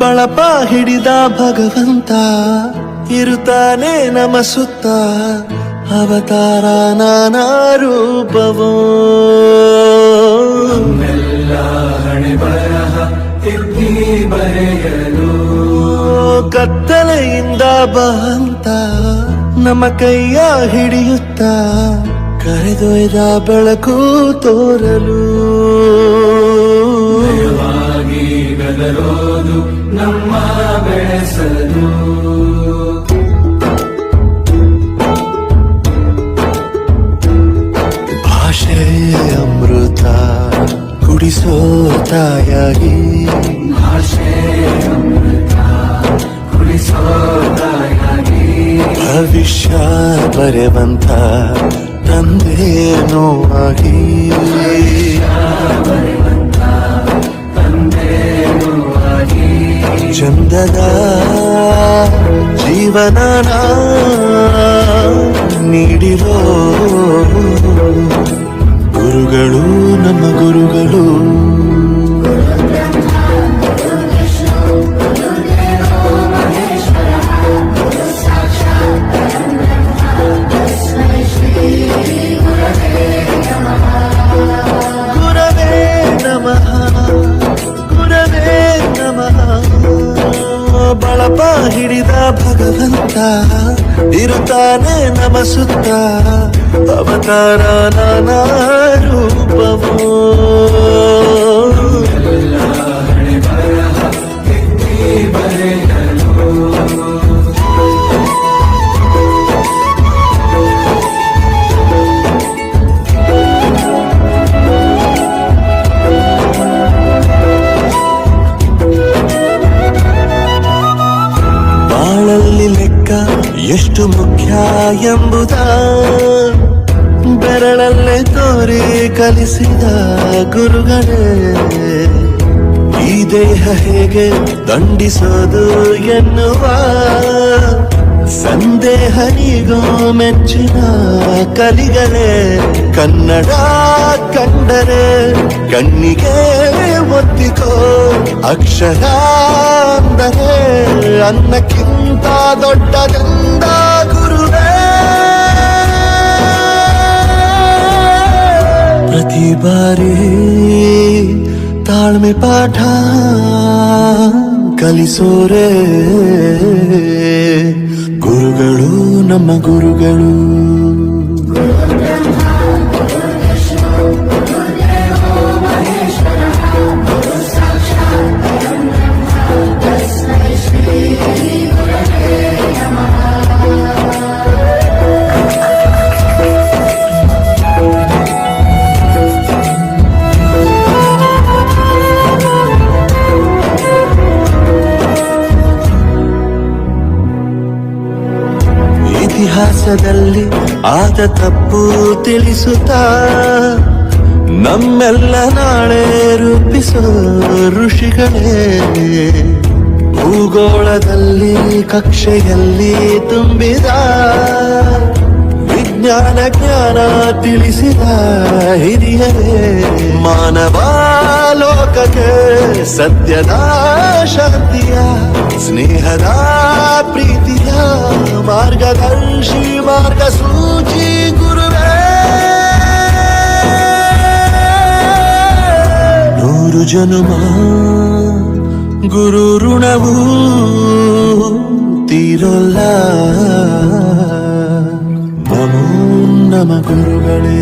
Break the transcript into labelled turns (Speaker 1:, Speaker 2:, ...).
Speaker 1: ಬಳಪ ಹಿಡಿದ ಭಗವಂತ ಇರುತ್ತಾನೆ ನಮ ಸುತ್ತ ಅವತಾರ ನಾನಾ ರೂಪವೋ
Speaker 2: ನಮ್ಮೆಲ್ಲ ಹಣೆ ಬರಹ ತಿದ್ದಿ ಬರೆಯಲು
Speaker 1: ಕತ್ತಲೆಯಿಂದ ಬಂತ ನಮ್ಮ ಕೈಯ ಹಿಡಿಯುತ್ತ ಕರೆದೊಯ್ದ ಬೆಳಕು ತೋರಲು
Speaker 2: ನಯವಾಗಿ ಗದರೋದು ನಮ್ಮ ಬೆಳೆಸಲು
Speaker 1: ಭಾಷೆ ಅಮೃತ ಕುಡಿಸೋ ತಾಯಾಗಿ
Speaker 2: ಭಾಷೆ ಅಮೃತ ಕುಡಿಸೋ ತಾಯಾಗಿ
Speaker 1: ಭವಿಷ್ಯ ಬರೆವಂತ ತಂದೇನೋ ಆಗಿ
Speaker 2: ಬರೆವಂತ ತಂದೇನೂ ಆಗಿ
Speaker 1: ಚಂದದ ಜೀವನ ನೀಡಿರೋ ಗುರುಗಳು ನಮ್ಮ ಗುರುಗಳು ಗುರವೇ ನಮಃ ಗುರವೇ ನಮಃ ಬಳಪ ಹಿಡಿದ ಭಗವಂತ ಇರುತ್ತಾನೆ ನಮ ಸುತ್ತ ಅವತಾರ ನಾನಾ ರೂಪವೋ
Speaker 2: ಎಲ್ಲ ಹಣೆ ಬರಹ ತಿದ್ದಿ ಬರೆಯಲು
Speaker 1: ಬಾಳಲ್ಲಿ ಲೆಕ್ಕ ಎಷ್ಟು ಮುಖ್ಯ ಎಂಬುದ ಬೆರಳಲ್ಲೇ ತೋರಿ ಕಲಿಸಿದ ಗುರುಗಳೇ ಈ ದೇಹ ಹೇಗೆ ದಂಡಿಸೋದು ಎನ್ನುವ ಸಂದೇಹ ನೀಗೋ ಮೆಚ್ಚಿನ ಕಲಿಗಳೇ ಕನ್ನಡ ಕಂಡರೆ ಕಣ್ಣಿಗೆ ಒತ್ತಿಕೋ ಅಕ್ಷರ ಅಂದರೆ ಅನ್ನಕ್ಕಿಂತ ದೊಡ್ಡದೆಂದ ಗುರುವೇ ಪ್ರತಿ ಬಾರಿ ತಾಳ್ಮೆ ಪಾಠ ಕಲಿಸೋರೆ ಗುರುಗಳು ನಮ್ಮ ಗುರುಗಳು ಇತಿಹಾಸದಲ್ಲಿ ಆದ ತಪ್ಪು ತಿಳಿಸುತ್ತಾ ನಮ್ಮೆಲ್ಲ ನಾಳೆ ರೂಪಿಸೋ ಋಷಿಗಳೇ ಭೂಗೋಳದಲ್ಲಿ ಕಕ್ಷೆಯಲ್ಲಿ ತುಂಬಿದ ವಿಜ್ಞಾನ ಜ್ಞಾನ ತಿಳಿಸಿದ ಹಿರಿಯರೇ ಮಾನವ ಲೋಕಕ್ಕೆ ಸತ್ಯದ ಶಾಂತಿಯ ಸ್ನೇಹದ ಪ್ರೀತಿಯ ಮಾರ್ಗದರ್ಶಿ ಮಾರ್ಗಸೂಚಿ ಗುರುವೇ ನೂರು ಜನುಮ ಗುರು ಋಣವು ತೀರೋಲ್ಲ ನಮೋ ನಮ ಗುರುಗಳೇ.